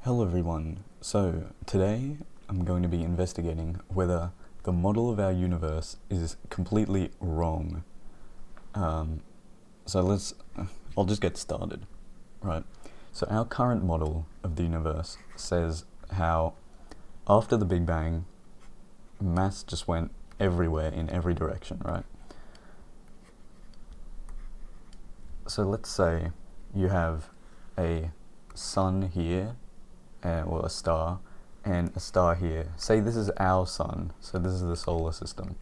Hello everyone. So today I'm going to be investigating whether the model of our universe is completely wrong. So I'll just get started, right? So our current model of the universe says how after the Big Bang, mass just went everywhere in every direction, right? So let's say you have a sun here, or a star, and a star here. Say this is our sun, so this is the solar system.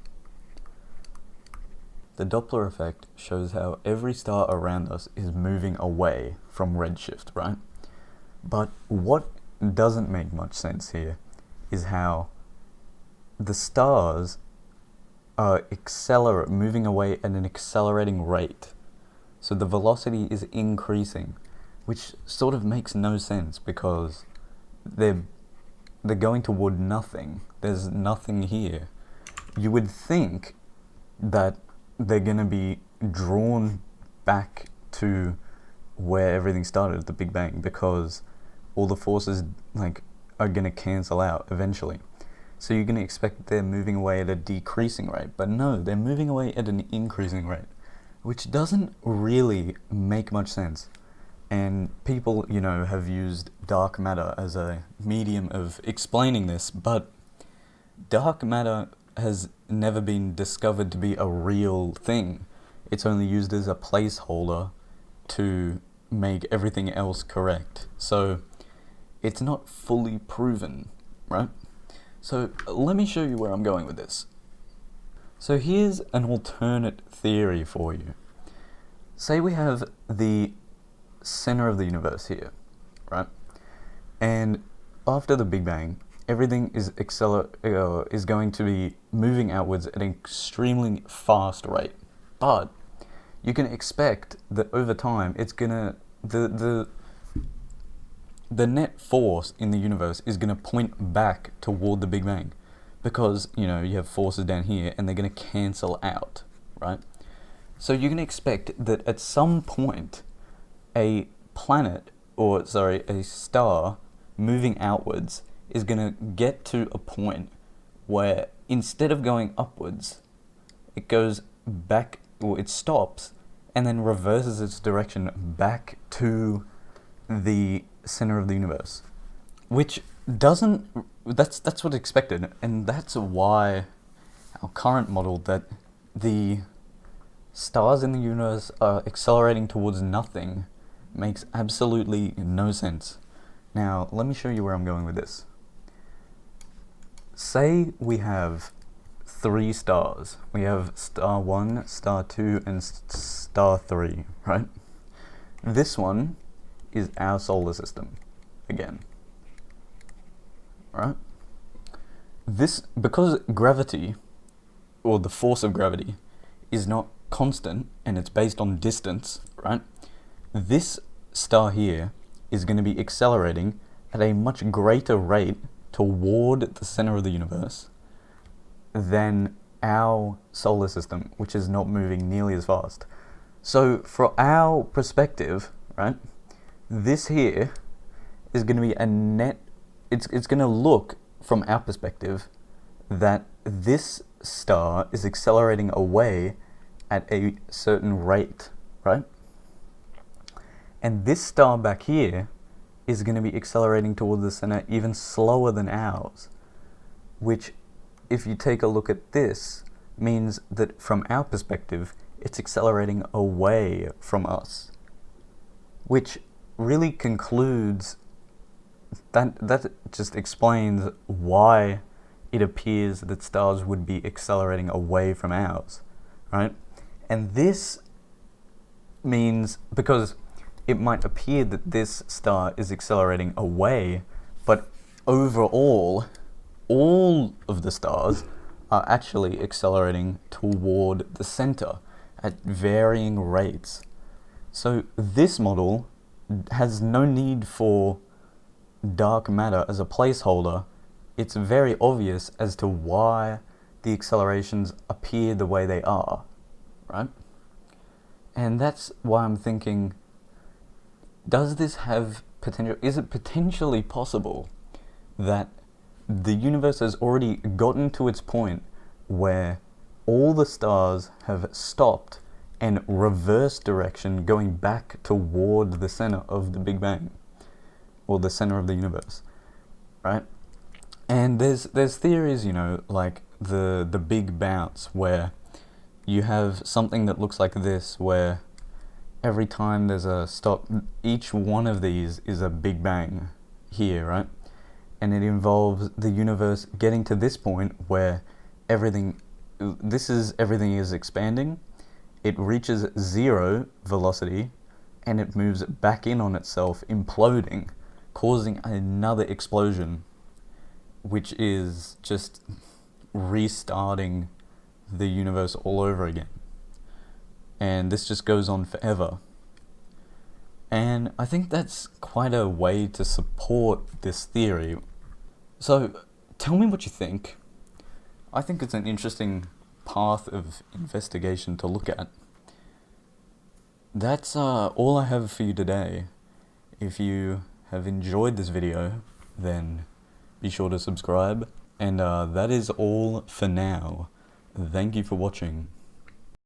The Doppler effect shows how every star around us is moving away from redshift, right? But what doesn't make much sense here is how the stars are moving away at an accelerating rate. So the velocity is increasing, which sort of makes no sense because they're going toward nothing. There's nothing here. You would think that they're going to be drawn back to where everything started at the Big Bang because all the forces are going to cancel out eventually. So you're going to expect they're moving away at a decreasing rate, but no, they're moving away at an increasing rate, which doesn't really make much sense. And people, have used dark matter as a medium of explaining this, but dark matter has never been discovered to be a real thing. It's only used as a placeholder to make everything else correct. So it's not fully proven, right? So let me show you where I'm going with this. So here's an alternate theory for you. Say we have the center of the universe here, right? And after the Big Bang, everything is going to be moving outwards at an extremely fast rate. But you can expect that over time, it's gonna the net force in the universe is gonna point back toward the Big Bang, because you have forces down here and they're gonna cancel out, right? So you can expect that at some point a star moving outwards is going to get to a point where instead of going upwards, it goes back, or it stops and then reverses its direction back to the center of the universe, which that's what's expected, and that's why our current model that the stars in the universe are accelerating towards nothing makes absolutely no sense. Now, let me show you where I'm going with this. Say we have 3 stars. We have star 1, star 2, and star 3, right? This one is our solar system, again. Right? Because gravity, or the force of gravity, is not constant and it's based on distance, right? This star here is going to be accelerating at a much greater rate toward the center of the universe than our solar system, which is not moving nearly as fast. So for our perspective, right, this here is going to be a net, it's going to look from our perspective that this star is accelerating away at a certain rate, right? And this star back here is going to be accelerating towards the center even slower than ours, which, if you take a look at this, means that from our perspective, it's accelerating away from us, which really concludes that just explains why it appears that stars would be accelerating away from ours, right? And this means, because it might appear that this star is accelerating away, but overall, all of the stars are actually accelerating toward the center at varying rates. So this model has no need for dark matter as a placeholder. It's very obvious as to why the accelerations appear the way they are, right? And that's why I'm thinking, does this have is it potentially possible that the universe has already gotten to its point where all the stars have stopped and reverse direction going back toward the center of the Big Bang, or the center of the universe, right? And there's theories, like the Big Bounce, where you have something that looks like this, where every time there's a stop, each one of these is a Big Bang here, right? And it involves the universe getting to this point where everything is expanding, it reaches zero velocity, and it moves back in on itself, imploding, causing another explosion, which is just restarting the universe all over again. And this just goes on forever. And I think that's quite a way to support this theory. So tell me what you think. I think it's an interesting path of investigation to look at. That's all I have for you today. If you have enjoyed this video, then be sure to subscribe. And that is all for now. Thank you for watching.